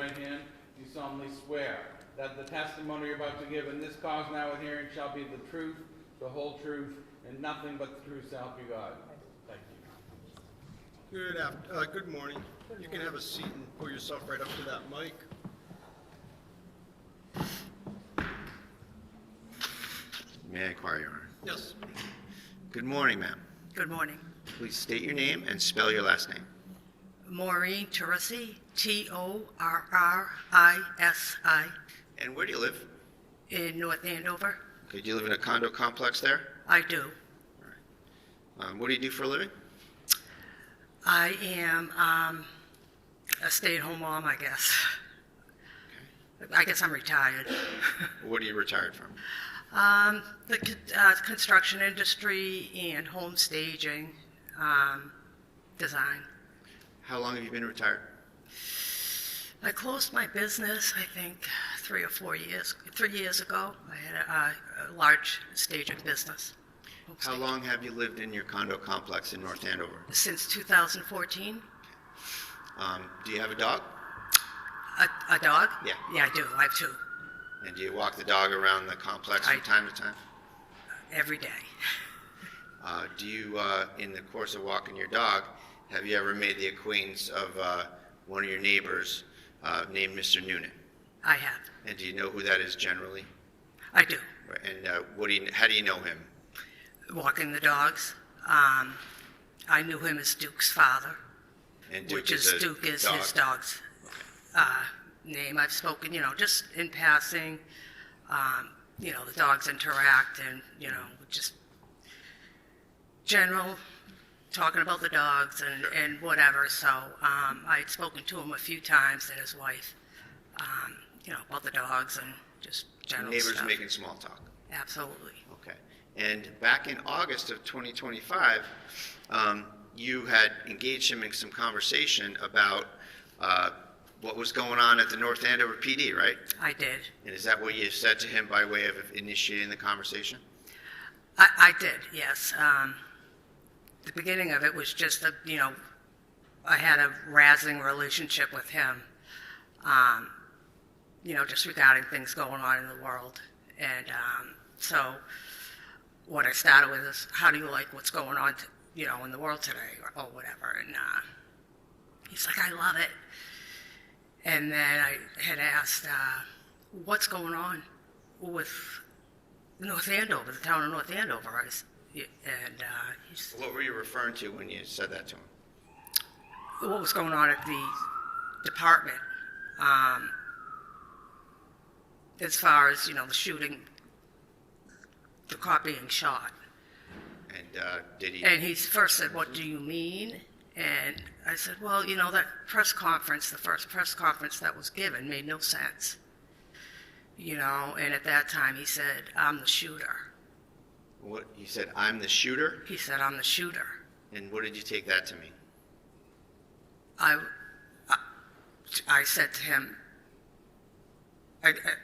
right hand, do solemnly swear that the testimony you're about to give in this cause now and hearing shall be the truth, the whole truth, and nothing but the truth, so help you God. Thank you. Good morning. You can have a seat and pull yourself right up to that mic. May I inquire, Your Honor? Yes. Good morning, ma'am. Good morning. Please state your name and spell your last name. Maureen Torrisi, Torrisi, And where do you live? in North Andover. Okay, do you live in a condo complex there? I do. What do you do for a living? I am a stay-at-home mom, I guess. I guess I'm retired. What are you retired from? The construction industry and home staging, design. How long have you been retired? I closed my business, I think, 3 years ago. I had a large staging business. How long have you lived in your condo complex in North Andover? Since 2014. Do you have a dog? A dog? Yeah. Yeah, I do. I have 2. And do you walk the dog around the complex from time to time? Every day. Do you, in the course of walking your dog, have you ever made the acquaintance of one of your neighbors named Mr. Noonan? I have. And do you know who that is generally? I do. And how do you know him? Walking the dogs. I knew him as Duke's father, And Duke is is his dog's name. I've spoken, just in passing. The dogs interact and, just general talking about the dogs and whatever. So I had spoken to him a few times and his wife, about the dogs and just general Neighbors stuff. making small talk. Absolutely. Okay. And back in August of 2025, you had engaged him in some conversation about what was going on at the North Andover PD, right? I did. And is that what you said to him by way of initiating the conversation? I did, yes. The beginning of it was just I had a razzing relationship with him, just regarding things going on in the world. And so what I started with is, how do you like what's going on, in the world today or whatever? And he's like, I love it. And then I had asked, what's going on with North Andover, the town of North Andover? What were you referring to when you said that to him? What was going on at the department, as far as, the shooting, the cop being shot. And did he? And he first said, what do you mean? And I said, well, that press conference, the first press conference that was given made no sense. And at that time he said, I'm the shooter. What? He said, I'm the shooter? He said, I'm the shooter. And what did you take that to mean? I said to him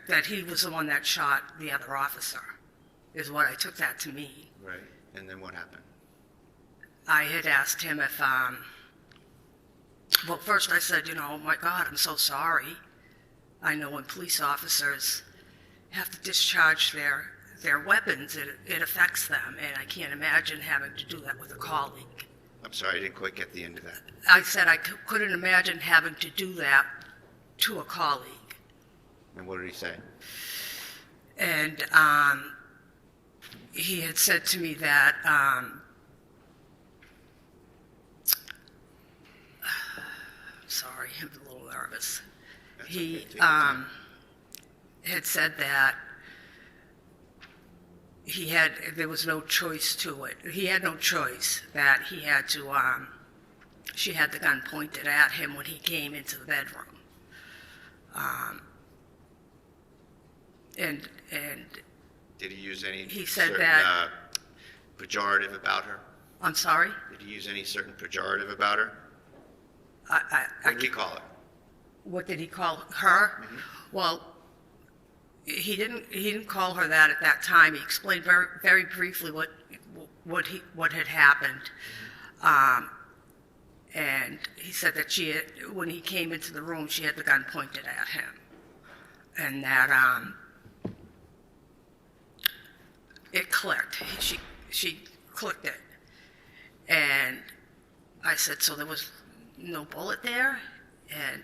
that he was the one that shot the other officer, is what I took that to mean. Right. And then what happened? I had asked him if, well, first I said, oh my God, I'm so sorry. I know when police officers have to discharge their weapons, it affects them, and I can't imagine having to do that with a colleague. I'm sorry, I didn't quite get the end of that. I said I couldn't imagine having to do that to a colleague. And what did he say? And he had said to me that, sorry, I'm a little nervous. That's He okay, take your time. had said that there was no choice to it. He had no choice, that he had to, she had the gun pointed at him when he came into the bedroom. And Did he use any he said certain that- pejorative about her? I'm sorry? Did he use any certain pejorative about her? I What did he call her? What did he call her? Mm-hmm. Well, he didn't call her that at that time. He explained very, very briefly what had happened, And he said that when he came into the room, she had the gun pointed at him. And that it clicked. She clicked it. And I said, so there was no bullet there? And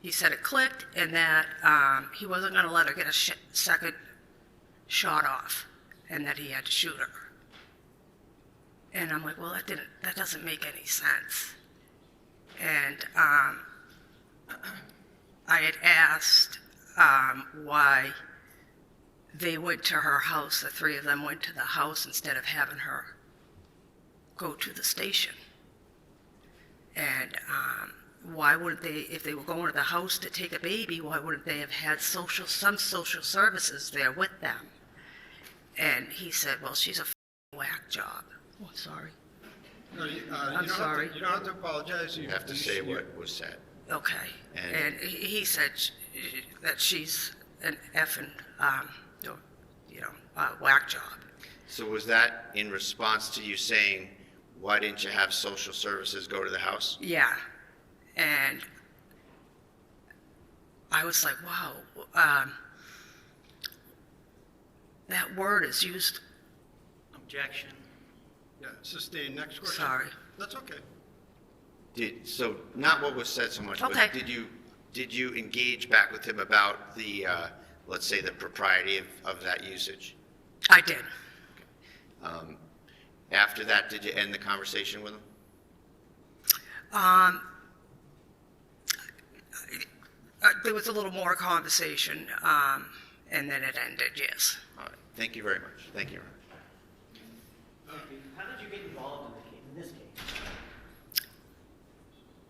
he said it clicked and that he wasn't going to let her get a second shot off and that he had to shoot her. And I'm like, well, that doesn't make any sense. And I had asked why they went to her house, the three of them went to the house instead of having her go to the station. And why wouldn't they, if they were going to the house to take a baby, why wouldn't they have had some social services there with them? And he said, well, she's a whack job. Oh, sorry. No, I'm sorry. You don't have to apologize. You have to say what was said. Okay. And he said that she's an effing, whack job. So was that in response to you saying, why didn't you have social services go to the house? Yeah. And I was like, wow, that word is used. Objection. Yeah, sustain. Next question. Sorry. That's okay. So not what was said so much, Okay. but did you engage back with him about the, let's say, the propriety of that usage? I did. After that, did you end the conversation with him? There was a little more conversation, and then it ended, yes. All right. Thank you very much. Thank you. How did you get involved in this case?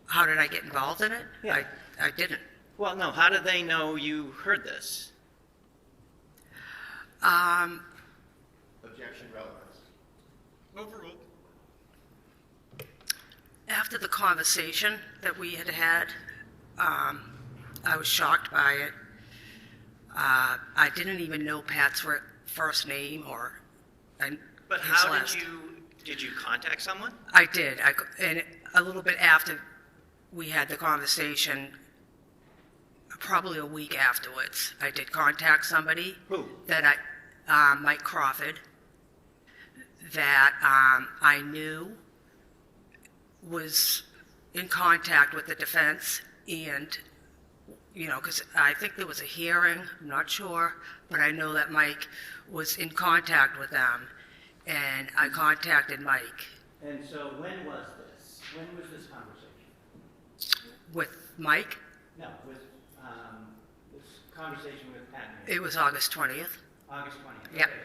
How did I get involved in it? Yeah. I didn't. Well, no, how did they know you heard this? Objection, relevance. Overruled. After the conversation that we had had, I was shocked by it. I didn't even know Pat's first name or But his how last. did you contact someone? I did. And a little bit after we had the conversation, probably a week afterwards, I did contact somebody. Who? That Mike Crawford, that I knew was in contact with the defense, and because I think there was a hearing, I'm not sure, but I know that Mike was in contact with them, and I contacted Mike. And so when was this? When was this conversation? With Mike, No, with this conversation with Pat Noonan. it was August 20th. August 20th. Yep. Okay.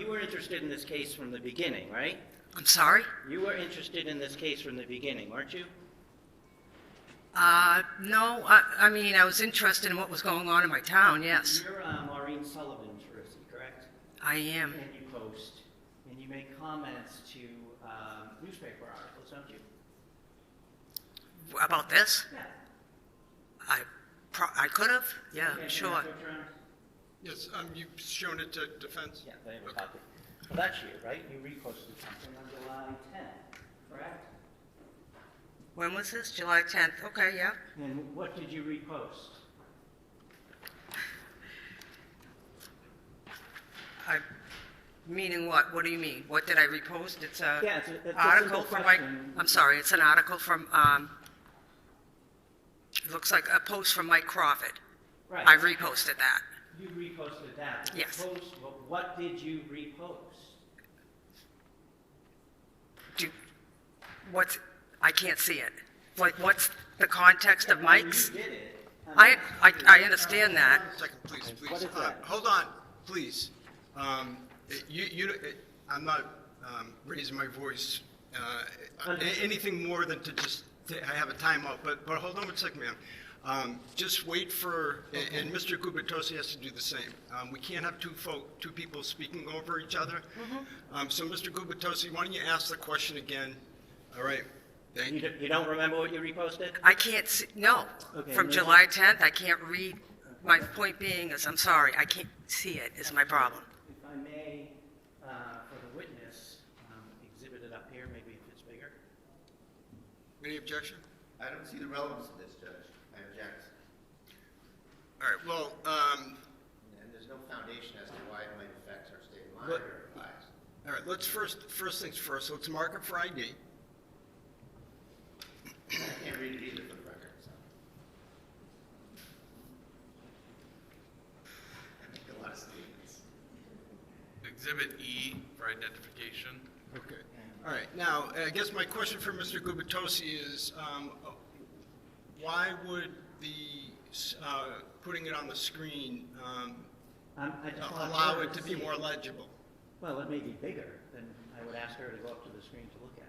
You were interested in this case from the beginning, right? I'm sorry? You were interested in this case from the beginning, weren't you? No, I mean, I was interested in what was going on in my town, yes. You're Maureen Sullivan's Rissy, correct? I am. And you post, and you make comments to newspaper articles, don't you? About this? Yeah. I could have, yeah, Okay, sure. can I have a picture on it? Yes, you've shown it to defense. Yeah, they have a copy. Well, that's you, right? You reposted something on July 10th, correct? When was this? July 10th, okay, yeah. And what did you repost? Meaning what? What do you mean? What did I repost? It's a Yeah, it's a article simple from Mike, question. I'm sorry, it's an article from, it looks like a post from Mike Crawford. Right. I reposted that. You reposted that. The Yes. Post, well, what did you repost? I can't see it. Like, what's the context of Mike's? You did it. I understand that. Second, please. What is that? Hold on, please. I'm not raising my voice anything more than to just I have a timeout. But hold on one second, ma'am. Just wait for, and Mr. Gubitosi has to do the same. We can't have two people speaking over each other. So, Mr. Gubitosi, why don't you ask the question again? All right. Thank you. You don't remember what you reposted? I can't see, no. Okay, From Liz? July 10th, I can't read. My point being is, I'm sorry, I can't see it, is my problem. If I may, for the witness, exhibit it up here, maybe if it's bigger. Any objection? I don't see the relevance of this, Judge. I object. All right, well, And there's no foundation as to why it might affect our state of mind But- or advise. all right, let's first things first, let's mark it for ID. I can't read it either for the record, so. I make a lot of statements. Exhibit E for identification. Okay. All right, now, I guess my question for Mr. Gubitosi is, why would putting it on the screen I just want allow her it to be see more legible? Well, it may be bigger, then I would ask her to go up to the screen to look at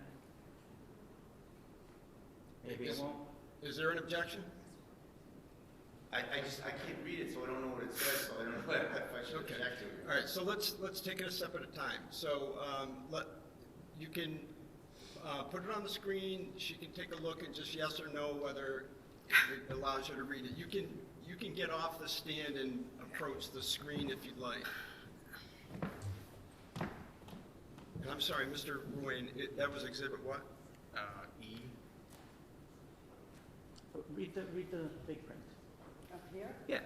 it. Maybe it won't. Is there an objection? I can't read it, so I don't know what it says, so I don't know if I should Okay. object to it. All right, so let's take it a step at a time. So you can put it on the screen. She can take a look and just yes or no whether it allows you to read it. You can get off the stand and approach the screen if you'd like. And I'm sorry, Mr. Ruane, that was exhibit what? E. Read the big print. Up here, Yeah.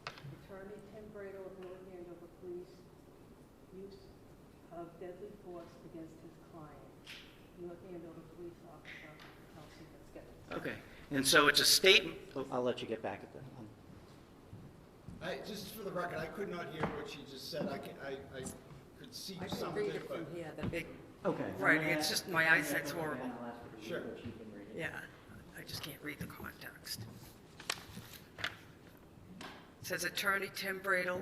Attorney Tim Brado of North Andover Police, use of deadly force against his client. North Andover Police Officer Kelsey Fitzsimmons. Okay. And so it's a statement. Oh, I'll let you get back at that. Just for the record, I could not hear what she just said. I could see I some can of read it, it but from here, the big, Okay. Right, it's just my eyesight's horrible. I'll ask her to read Sure. it, but she can read it. yeah, I just can't read the context. It says Attorney Tim Bradle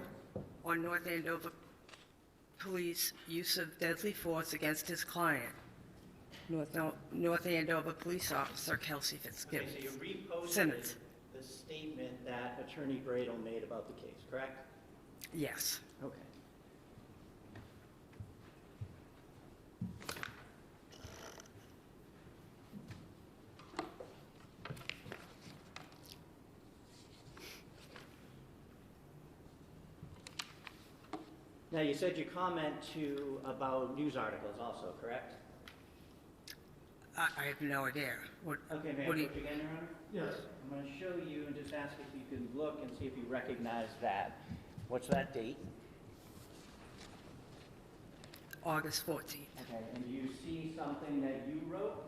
on North Andover Police use of deadly force against his client. North Andover Police Officer Kelsey Okay, Fitzsimmons. so you reposted Simmons. the statement that Attorney Bradle made about the case, correct? Yes. Okay. Now, you said you comment about news articles also, correct? I have no idea. What, Okay, may I what do you, approach again, Your Honor? Yes. I'm going to show you and just ask if you can look and see if you recognize that. What's that date? August 14th. Okay, and do you see something that you wrote?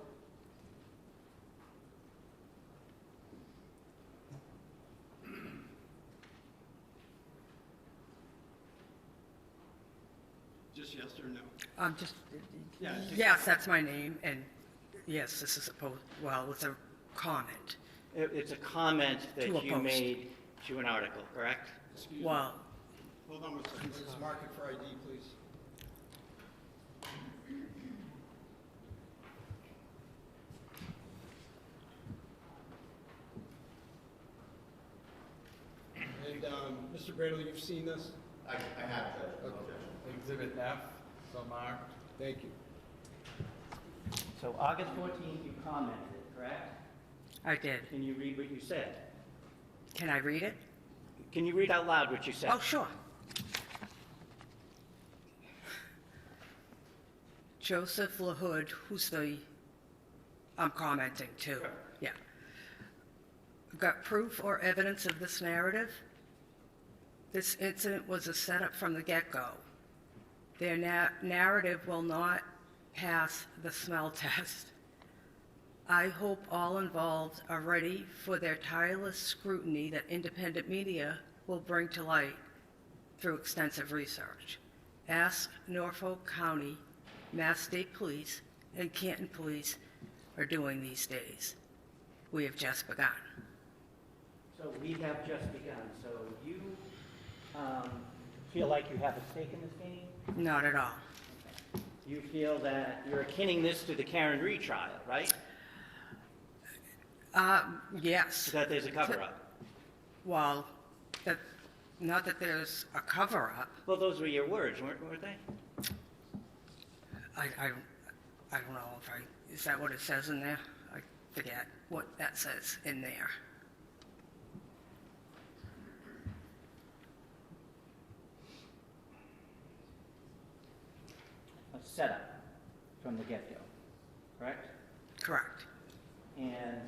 just yes or no? Just, Yeah, I think- yes, that's my name, and yes, this is it's a comment. It's a comment that To a you post. made to an article, correct? Excuse me. Well, Hold on one second. Let's mark it for ID, please. And Mr. Bradley, you've seen this? I have, Judge. No Okay. objection. Exhibit F, so marked. Thank you. So August 14th, you commented, correct? I did. Can you read what you said? Can I read it? Can you read out loud what you said? Oh, sure. Joseph LaHood, I'm commenting too. Sure. Yeah. Got proof or evidence of this narrative? This incident was a setup from the get-go. Their narrative will not pass the smell test. I hope all involved are ready for their tireless scrutiny that independent media will bring to light through extensive research. Ask Norfolk County, Mass State Police, and Canton Police are doing these days. We have just begun. So we have just begun. So you feel like you have a stake in this game? Not at all. You feel that you're akinning this to the Karen retrial, right? Yes. That there's a cover-up. Well, not that there's a cover-up. Well, those were your words, weren't they? I don't know is that what it says in there? I forget what that says in there. A setup from the get-go, correct? Correct. and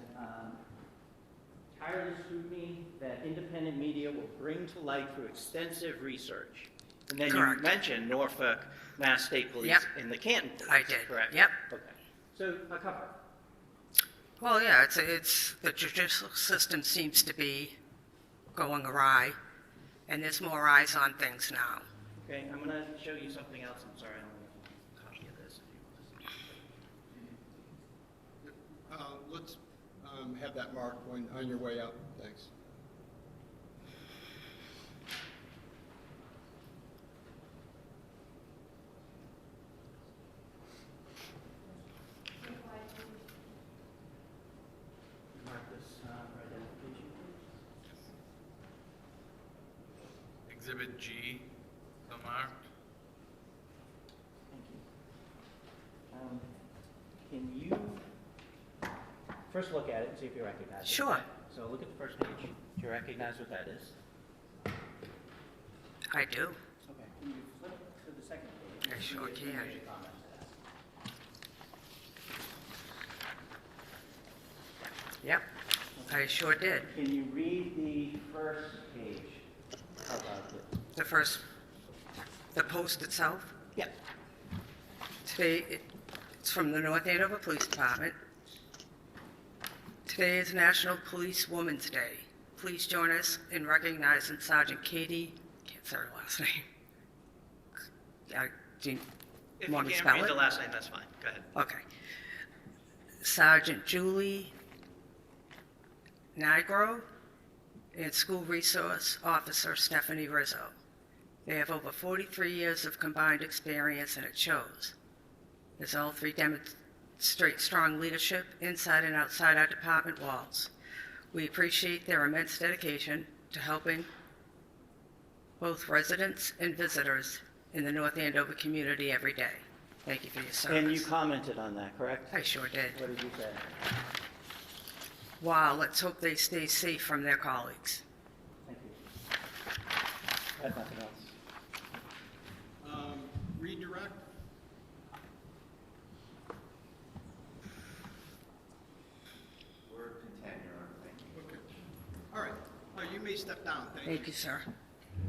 tireless scrutiny that independent media will bring to light through extensive research. And then Correct. you mentioned Norfolk, Mass State Police, Yep. and the Canton Police. I did. Correct? Yep. Okay. So a couple. Well, yeah, it's the judicial system seems to be going awry, and there's more eyes on things now. Okay, I'm going to show you something else. I'm sorry, I don't have a copy of this. Let's have that marked on your way out. Thanks. Mark this for identification, please. Exhibit G, so marked. Thank you. Can you first look at it and see if you recognize it? Sure. So look at the first page. Do you recognize what that is? I do. Okay. Can you flip to the second page? I sure See if can. there's a comment to that. Yep, I sure did. Can you read the first page of The post itself. Yeah. Today, it's from the North Andover Police Department. Today is National Police Women's Day. Please join us in recognizing Sergeant Katie, can't say her last name. Do you If want you me to can't spell read it? the last name, that's fine. Go ahead. Okay. Sergeant Julie Nigro and School Resource Officer Stephanie Rizzo. They have over 43 years of combined experience, and it shows, as all three demonstrate strong leadership inside and outside our department walls. We appreciate their immense dedication to helping both residents and visitors in the North Andover community every day. Thank you for your service. And you commented on that, correct? I sure did. What did you say? Wow, let's hope they stay safe from their colleagues. Thank you. I have nothing else. Redirect. We're content, Your Honor. Thank you. Okay. All right. You may step down. Thank you. Thank you, sir.